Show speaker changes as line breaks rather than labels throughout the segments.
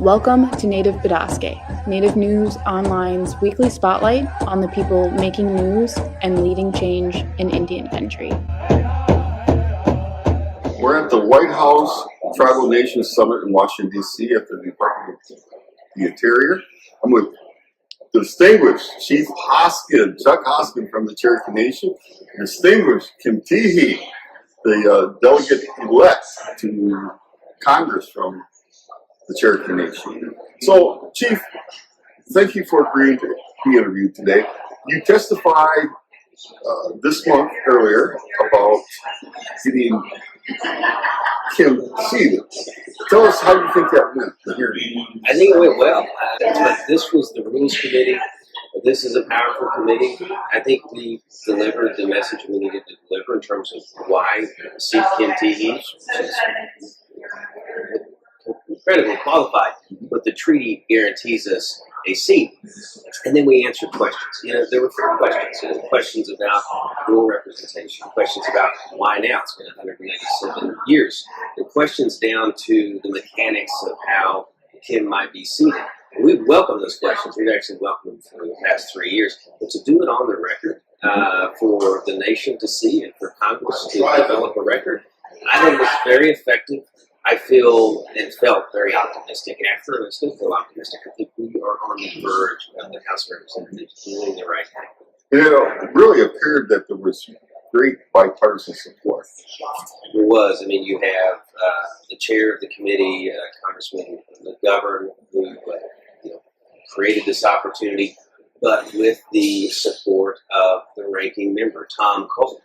Welcome to Native Bidaské, Native News Online's weekly spotlight on the people making news and leading change in Indian country.
We're at the White House Tribal Nations Summit in Washington, D.C. at the Department of the Interior. I'm with the distinguished Chief Hoskin, Chuck Hoskin from the Cherokee Nation, distinguished Kim Teehee, the delegate-elect to Congress from the Cherokee Nation. So, Chief, thank you for agreeing to be interviewed today. You testified this month earlier about getting Kim Teehee. Tell us how you think that went, the hearing.
I think it went well. But this was the Rules Committee. This is a powerful committee. I think we delivered the message we needed to deliver in terms of why seat Kim Teehee. She's incredibly qualified, but the treaty guarantees us a seat. And then we answered questions. There were 4 questions. Questions about rural representation, questions about why now, it's been 187 years, the questions down to the mechanics of how Kim might be seated. And we welcome those questions. We've actually welcomed them for the past 3 years. But to do it on the record, for the nation to see and for Congress to develop a record, I think it was very effective. I feel and felt very optimistic after, and I still feel optimistic. I think we are on the verge of the House of Representatives doing the right thing.
It really appeared that there was great bipartisan support.
There was. I mean, you have the chair of the committee, Congressman McGovern, who created this opportunity, but with the support of the ranking member, Tom Cole.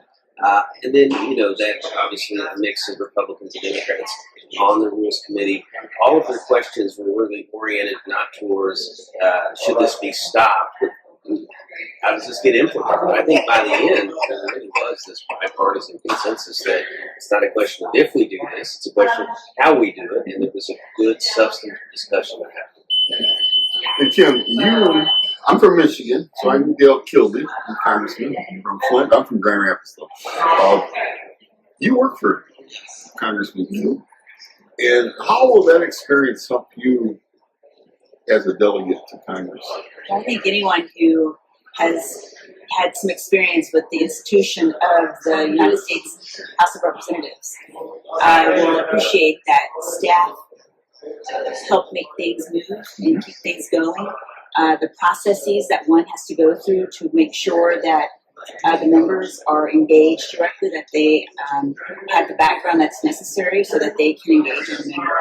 And then, that's obviously a mix of Republicans and Democrats on the Rules Committee. All of their questions were really oriented not towards should this be stopped, but how does this get implemented? I think by the end, there really was this bipartisan consensus that it's not a question of if we do this, it's a question of how we do it, and it was a good substantive discussion that happened.
And Kim, I'm from Michigan, so I knew Dale Kilby, the congressman from Flint. I'm from Grand Rapids, though. You work for Congressman Kilby. And how will that experience help you as a delegate to Congress?
I think anyone who has had some experience with the institution of the United States House of Representatives will appreciate that staff help make things move and keep things going. The processes that one has to go through to make sure that the members are engaged directly, that they have the background that's necessary so that they can engage at a member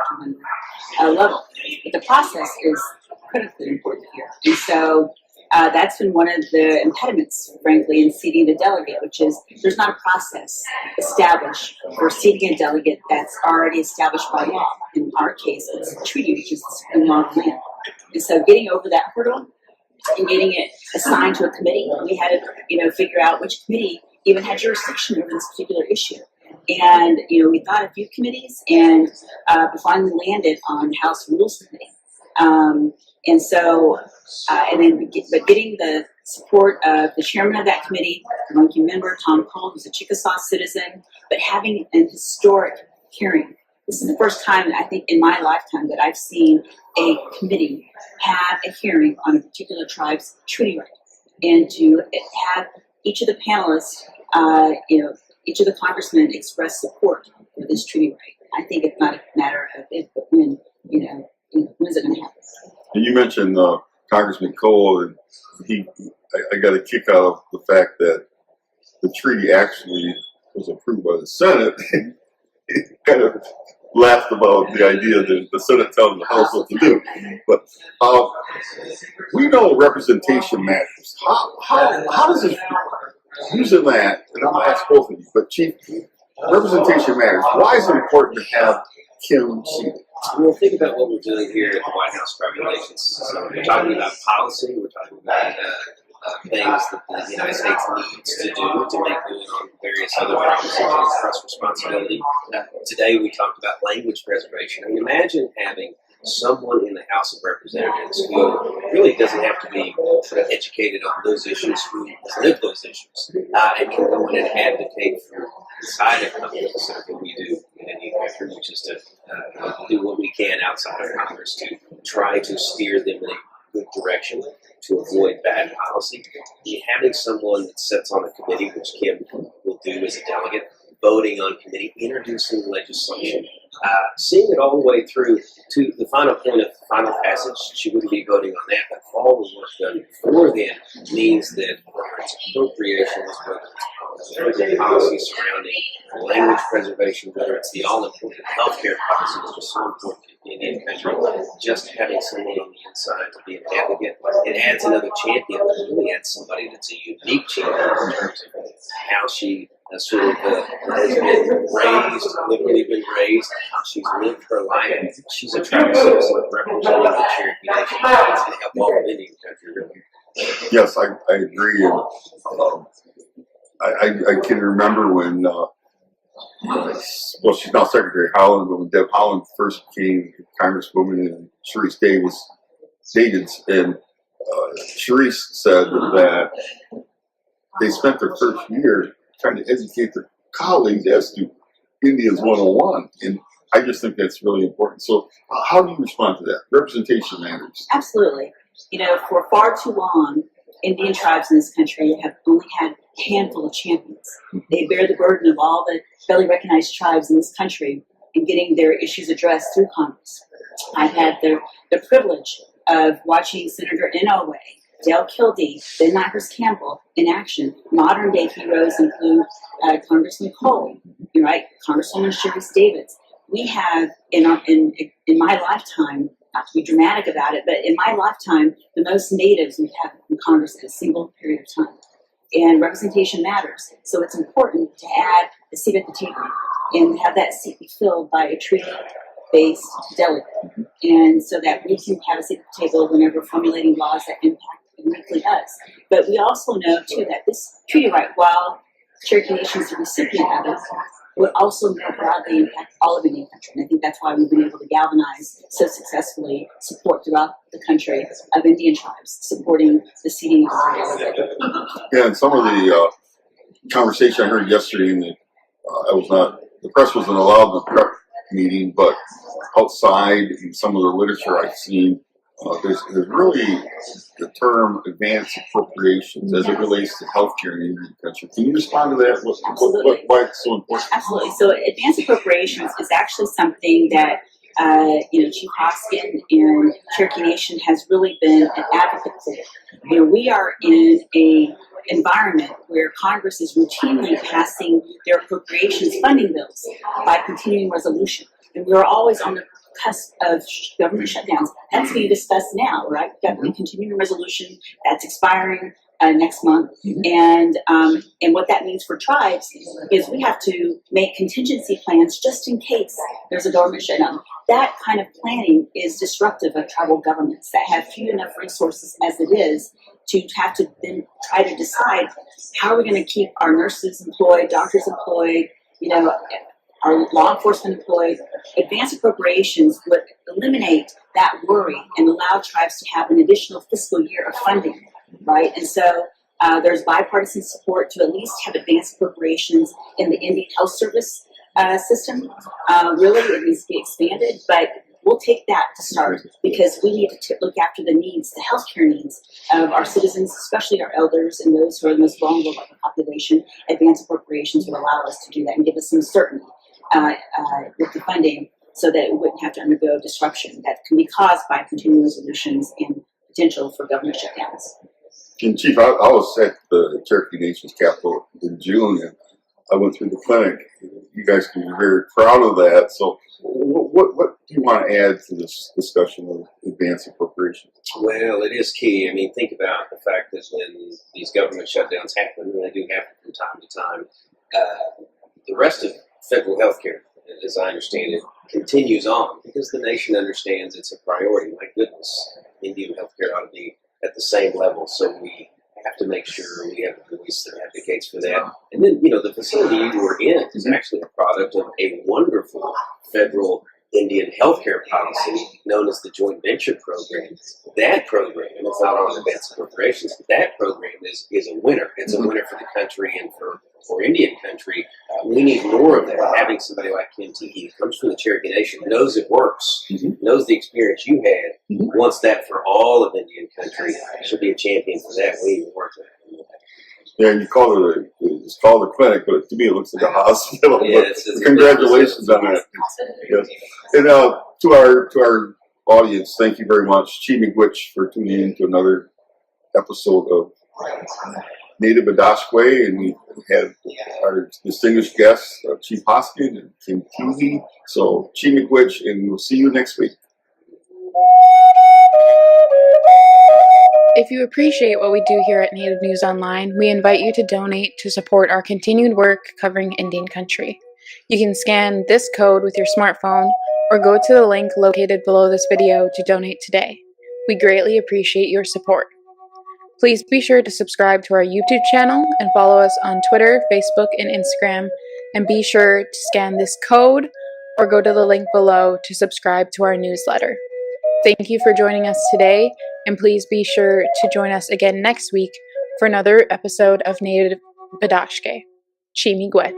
level. But the process is critically important here. And so that's been one of the impediments, frankly, in seating the delegate, which is there's not a process established for seating a delegate that's already established by law. In our case, it's a treaty, which is the Supreme Law of the land. And so getting over that hurdle and getting it assigned to a committee, we had to, figure out which committee even had jurisdiction over this particular issue. And, we thought a few committees, and we finally landed on the House Rules Committee. And so, but getting the support of the chairman of that committee, the ranking member, Tom Cole, who's a Chickasaw citizen, but having an historic hearing. This is the first time, I think, in my lifetime that I've seen a committee have a hearing on a particular tribe's treaty right, and to have each of the panelists, each of the congressmen express support for this treaty right. I think it's not a matter of if, but when, when's it going to happen?
And you mentioned Congressman Cole, and I got a kick out of the fact that the treaty actually was approved by the Senate. It kind of laughed about the idea that the Senate telling the House what to do. But we know representation matters. How does it, using that, and I'm going to ask both of you, but Chief, representation matters. Why is it important to have Kim seated?
Well, think about what we're doing here at the White House Tribal Nations. So we're talking about policy, we're talking about things that the United States needs to do to make good on various other promises and trust responsibility. Today we talked about language preservation. I mean, imagine having someone in the House of Representatives who really doesn't have to be educated on those issues, who has lived those issues, and can go in and advocate for the side of Congress that we do in New Hampshire, which is to do what we can outside of Congress to try to steer them in a good direction to avoid bad policy. And having someone that sits on a committee, which Kim will do as a delegate, voting on committee, introducing legislation, seeing it all the way through to the final point of final passage. She wouldn't be voting on that, but all the work done before then means that whether it's appropriations, whether it's policy surrounding language preservation, whether it's the all-important healthcare policy, which is so important in any country, just having someone on the inside to be an advocate, it adds another champion, but it really adds somebody that's a unique champion in terms of how she sort of has been raised, literally been raised, how she's lived her life. She's a tribal citizen representing the Cherokee Nation and help all of Indian country, really.
Yes, I agree. And I can remember when, well, she's now Secretary Howland, but when Deb Howland first became Congresswoman and Sharice Davids, and Sharice said that they spent their first year trying to educate their colleagues as to Indians 101. And I just think that's really important. So how do you respond to that? Representation matters.
Absolutely. You know, for far too long, Indian tribes in this country have only had a handful of champions. They bear the burden of all the federally recognized tribes in this country in getting their issues addressed through Congress. I've had the privilege of watching Senator Inouye, Dale Kildee, Ben Nyhurst Campbell in action. Modern day heroes include Congressman Cole, right? Congresswoman Sharice Davids. We have in my lifetime, not to be dramatic about it, but in my lifetime, the most natives we have in Congress in a single period of time. And representation matters. So it's important to add a seat at the table and have that seat be filled by a treaty-based delegate. And so that we can have a seat at the table whenever formulating laws that impact uniquely us. But we also know, too, that this treaty right, while Cherokee Nation is the recipient of it, would also more broadly impact all of Indian country. And I think that's why we've been able to galvanize so successfully support throughout the country of Indian tribes supporting the seating of
Yeah, and some of the conversation I heard yesterday, and the press wasn't allowed in the prep meeting, but outside in some of the literature I've seen, there's really the term advanced appropriations as it relates to healthcare in Indian country. Can you respond to that? Why it's so important?
Absolutely. So advanced appropriations is actually something that Chief Hoskin and Cherokee Nation has really been an advocate for. We are in a environment where Congress is routinely passing their appropriations funding bills by continuing resolution. And we're always on the cusp of government shutdowns. That's being discussed now, right? We've got the continuing resolution that's expiring next month, and what that means for tribes is we have to make contingency plans just in case there's a government shutdown. That kind of planning is disruptive of tribal governments that have few enough resources as it is to have to then try to decide how are we going to keep our nurses employed, doctors employed, our law enforcement employed. Advanced appropriations would eliminate that worry and allow tribes to have an additional fiscal year of funding, right? And so there's bipartisan support to at least have advanced appropriations in the Indian Health Service system. Really, it needs to be expanded, but we'll take that to start because we need to look after the needs, the healthcare needs of our citizens, especially our elders and those who are the most vulnerable of the population. Advanced appropriations would allow us to do that and give us some certainty with the funding so that we wouldn't have to undergo disruption that can be caused by continuing resolutions and potential for government shutdowns.
And Chief, I was at the Cherokee Nation's capital in June, and I went through the clinic. You guys can be very proud of that. So what do you want to add to this discussion of advanced appropriations?
Well, it is key. I mean, think about the fact that when these government shutdowns happen, and they do happen from time to time, the rest of federal health care, as I understand it, continues on because the nation understands it's a priority. My goodness, Indian health care ought to be at the same level, so we have to make sure we have a voice that advocates for that. And then, the facility you were in is actually a product of a wonderful federal Indian healthcare policy known as the joint venture program. That program, and it's not on advanced corporations, but that program is a winner. It's a winner for the country and for Indian country. We need more of that. Having somebody like Kim Teehee, who comes from the Cherokee Nation, knows it works, knows the experience you had, wants that for all of Indian country, should be a champion for that. We need to work that.
Yeah, you call it it's called a clinic, but to me it looks like a hospital.
Yeah,
but congratulations on that. Yes. And to our audience, thank you very much, Chi Miigwech, for tuning in to another episode of Native Bidaské, and we had our distinguished guests, Chief Hoskin and Kim Teehee. So Chi Miigwech, and we'll see you next week.
If you appreciate what we do here at Native News Online, we invite you to donate to support our continued work covering Indian country. You can scan this code with your smartphone or go to the link located below this video to donate today. We greatly appreciate your support. Please be sure to subscribe to our YouTube channel and follow us on Twitter, Facebook, and Instagram. And be sure to scan this code or go to the link below to subscribe to our newsletter. Thank you for joining us today, and please be sure to join us again next week for another episode of Native Bidaské. Chi Miigwech.